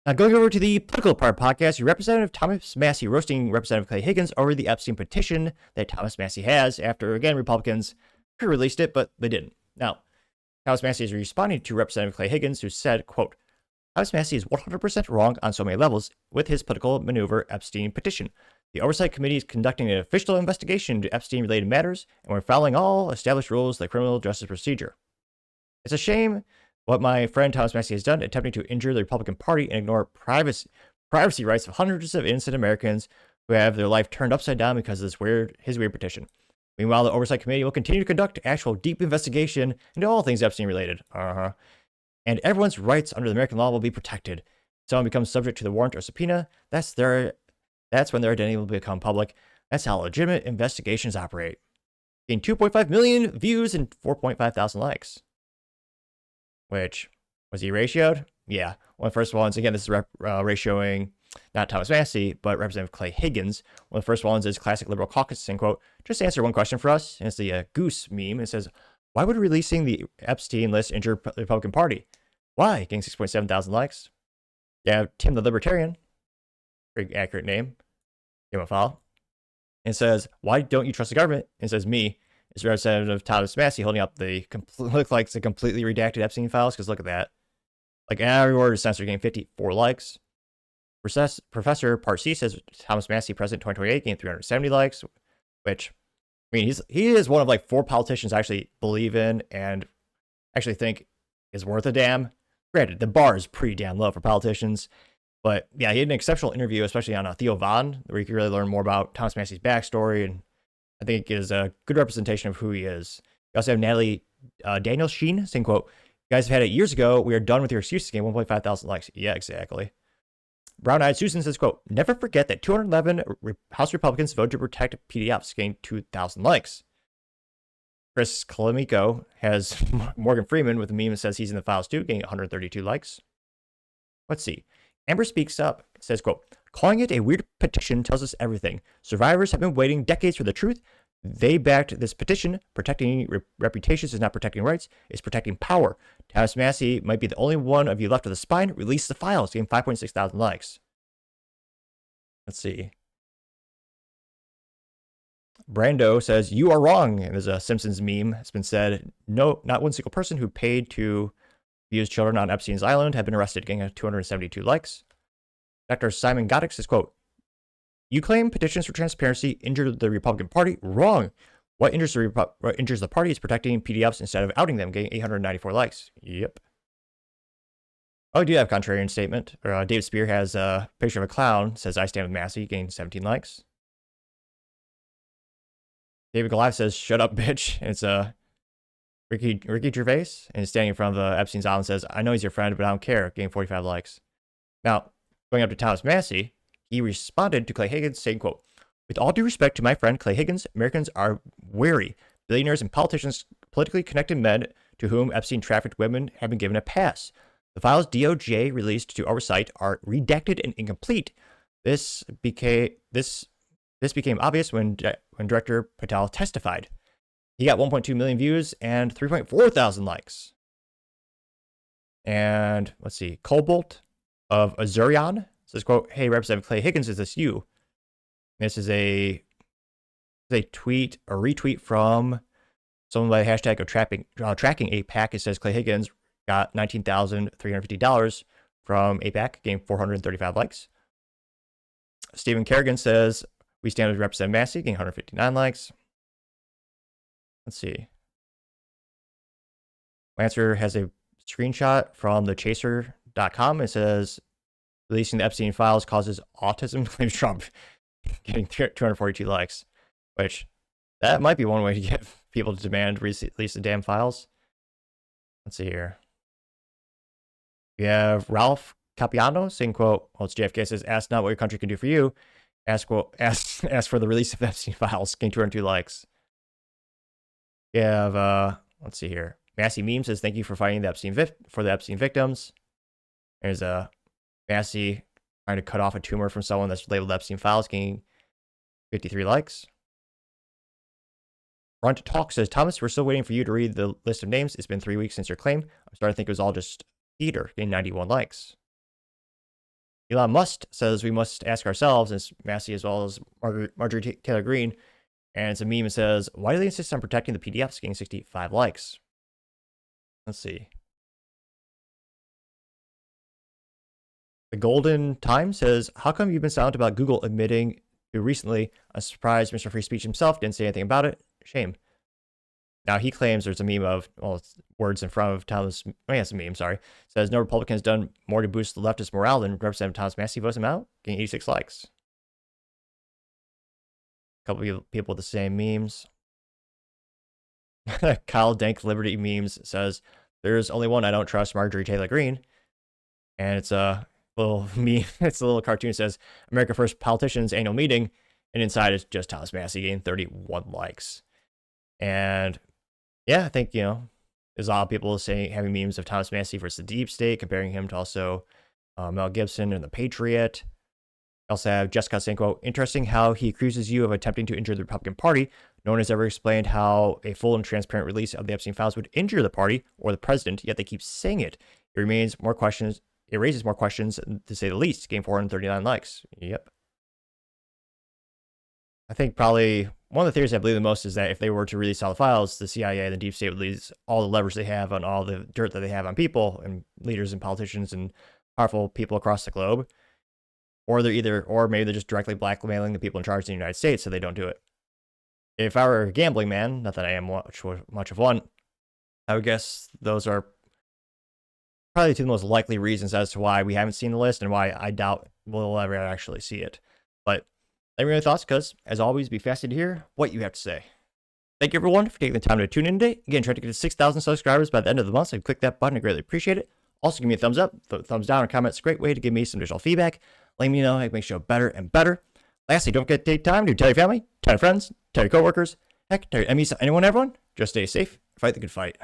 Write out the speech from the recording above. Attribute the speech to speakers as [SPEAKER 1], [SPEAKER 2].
[SPEAKER 1] Going over to the political part podcast, Representative Thomas Massie roasting Representative Clay Higgins over the Epstein petition that Thomas Massie has after, again, Republicans pre-released it, but they didn't. Now, Thomas Massie is responding to Representative Clay Higgins, who said, quote, Thomas Massie is 100% wrong on so many levels with his political maneuver Epstein petition. The Oversight Committee is conducting an official investigation into Epstein-related matters, and we're following all established rules like criminal justice procedure. It's a shame what my friend Thomas Massie has done, attempting to injure the Republican Party and ignore privacy rights of hundreds of innocent Americans who have their life turned upside down because of his weird petition. Meanwhile, the Oversight Committee will continue to conduct actual deep investigation into all things Epstein related. And everyone's rights under the American law will be protected. If someone becomes subject to the warrant or subpoena, that's when their identity will become public. That's how legitimate investigations operate. Gained 2.5 million views and 4.5 thousand likes. Which, was he ratioed? Yeah. One of the first ones, again, this is ratioing not Thomas Massie, but Representative Clay Higgins. One of the first ones is classic liberal caucus saying, quote, just answer one question for us. And it's the goose meme. It says, why would releasing the Epstein list injure the Republican Party? Why? Getting 6.7 thousand likes. Yeah, Tim the Libertarian. Pretty accurate name. Give him a follow. And it says, why don't you trust the government? And it says, me. It's Representative Thomas Massie holding up look like the completely redacted Epstein files, because look at that. Like every word is censored, getting 54 likes. Professor Part C says Thomas Massie, President 2028, gained 370 likes, which, I mean, he is one of like 4 politicians I actually believe in and actually think is worth a damn. Granted, the bar is pretty damn low for politicians, but yeah, he had an exceptional interview, especially on Theo Von, where you can really learn more about Thomas Massie's backstory, and I think it is a good representation of who he is. You also have Natalie Daniel Sheen saying, quote, you guys have had it years ago. We are done with your excuses. Gain 1.5 thousand likes. Yeah, exactly. Brown-Eyed Susan says, quote, never forget that 211 House Republicans voted to protect PDFs, gained 2,000 likes. Chris Kalamico has Morgan Freeman with a meme that says he's in the files too, getting 132 likes. Let's see. Amber speaks up, says, quote, calling it a weird petition tells us everything. Survivors have been waiting decades for the truth. They backed this petition. Protecting reputations is not protecting rights. It's protecting power. Thomas Massie might be the only one of you left with a spine. Release the files. Getting 5.6 thousand likes. Let's see. Brando says, you are wrong. And there's a Simpsons meme. It's been said, no, not one single person who paid to abuse children on Epstein's island have been arrested, getting 272 likes. Dr. Simon Goddick says, quote, you claim petitions for transparency injure the Republican Party? Wrong. What injures the party is protecting PDFs instead of outing them, getting 894 likes. Yep. Oh, I do have a contrarian statement. David Spear has a picture of a clown, says, I stand with Massie, getting 17 likes. David Goliath says, shut up, bitch. And it's Ricky Gervais, and standing in front of Epstein's island, says, I know he's your friend, but I don't care, getting 45 likes. Now, going up to Thomas Massie, he responded to Clay Higgins saying, quote, with all due respect to my friend Clay Higgins, Americans are wary. Billionaires and politicians, politically connected men to whom Epstein trafficked women have been given a pass. The files DOJ released to oversight are redacted and incomplete. This became obvious when Director Patel testified. He got 1.2 million views and 3.4 thousand likes. And let's see, Cobalt of Azurion says, quote, hey, Representative Clay Higgins, is this you? This is a retweet from someone by the hashtag of tracking APAC. It says Clay Higgins got $19,350 from APAC, gained 435 likes. Stephen Kerrigan says, we stand with Representative Massie, getting 159 likes. Let's see. Lancer has a screenshot from thechaser.com. It says, releasing the Epstein files causes autism, claims Trump, getting 242 likes, which that might be one way to get people to demand release the damn files. Let's see here. We have Ralph Capiano saying, quote, well, it's JFK says, ask not what your country can do for you. Ask for the release of Epstein files, getting 202 likes. We have, let's see here. Massie Meme says, thank you for fighting the Epstein victims. There's a Massie trying to cut off a tumor from someone that's labeled Epstein files, gaining 53 likes. Run to Talk says, Thomas, we're still waiting for you to read the list of names. It's been 3 weeks since your claim. I'm starting to think it was all just theater, getting 91 likes. Elon Musk says we must ask ourselves, as Massie as well as Marjorie Taylor Greene, and it's a meme that says, why do they insist on protecting the PDFs, getting 65 likes? Let's see. The Golden Time says, how come you've been silent about Google admitting to recently? I'm surprised Mr. Free Speech himself didn't say anything about it. Shame. Now, he claims there's a meme of, well, it's words in front of Thomas, it's a meme, sorry. It says, no Republican has done more to boost the leftist morale than Representative Thomas Massie votes him out, getting 86 likes. A couple of people with the same memes. Kyle Dank Liberty Memes says, there's only one I don't trust, Marjorie Taylor Greene. And it's a little meme, it's a little cartoon that says, America First Politicians Annual Meeting, and inside it's just Thomas Massie getting 31 likes. And yeah, I think, there's a lot of people saying, having memes of Thomas Massie versus the deep state, comparing him to also Mel Gibson and the Patriot. I also have Jessica saying, quote, interesting how he accuses you of attempting to injure the Republican Party. No one has ever explained how a full and transparent release of the Epstein files would injure the party or the president, yet they keep saying it. It raises more questions, to say the least. Game 439 likes. Yep. I think probably one of the theories I believe the most is that if they were to release all the files, the CIA and the deep state would lose all the leverage they have on all the dirt that they have on people and leaders and politicians and powerful people across the globe. Or maybe they're just directly blackmailing the people in charge in the United States so they don't do it. If I were a gambling man, not that I am much of one, I would guess those are probably two of the most likely reasons as to why we haven't seen the list and why I doubt we'll ever actually see it. But let me know your thoughts, because as always, be fascinated to hear what you have to say. Thank you, everyone, for taking the time to tune in today. Again, try to get to 6,000 subscribers by the end of the month, so click that button. I greatly appreciate it. Also, give me a thumbs up, thumbs down, or comments. A great way to give me some additional feedback. Let me know how I can make the show better and better. Lastly, don't forget to take time to tell your family, tell your friends, tell your coworkers, heck, tell your enemies, anyone, everyone. Just stay safe, fight the good fight.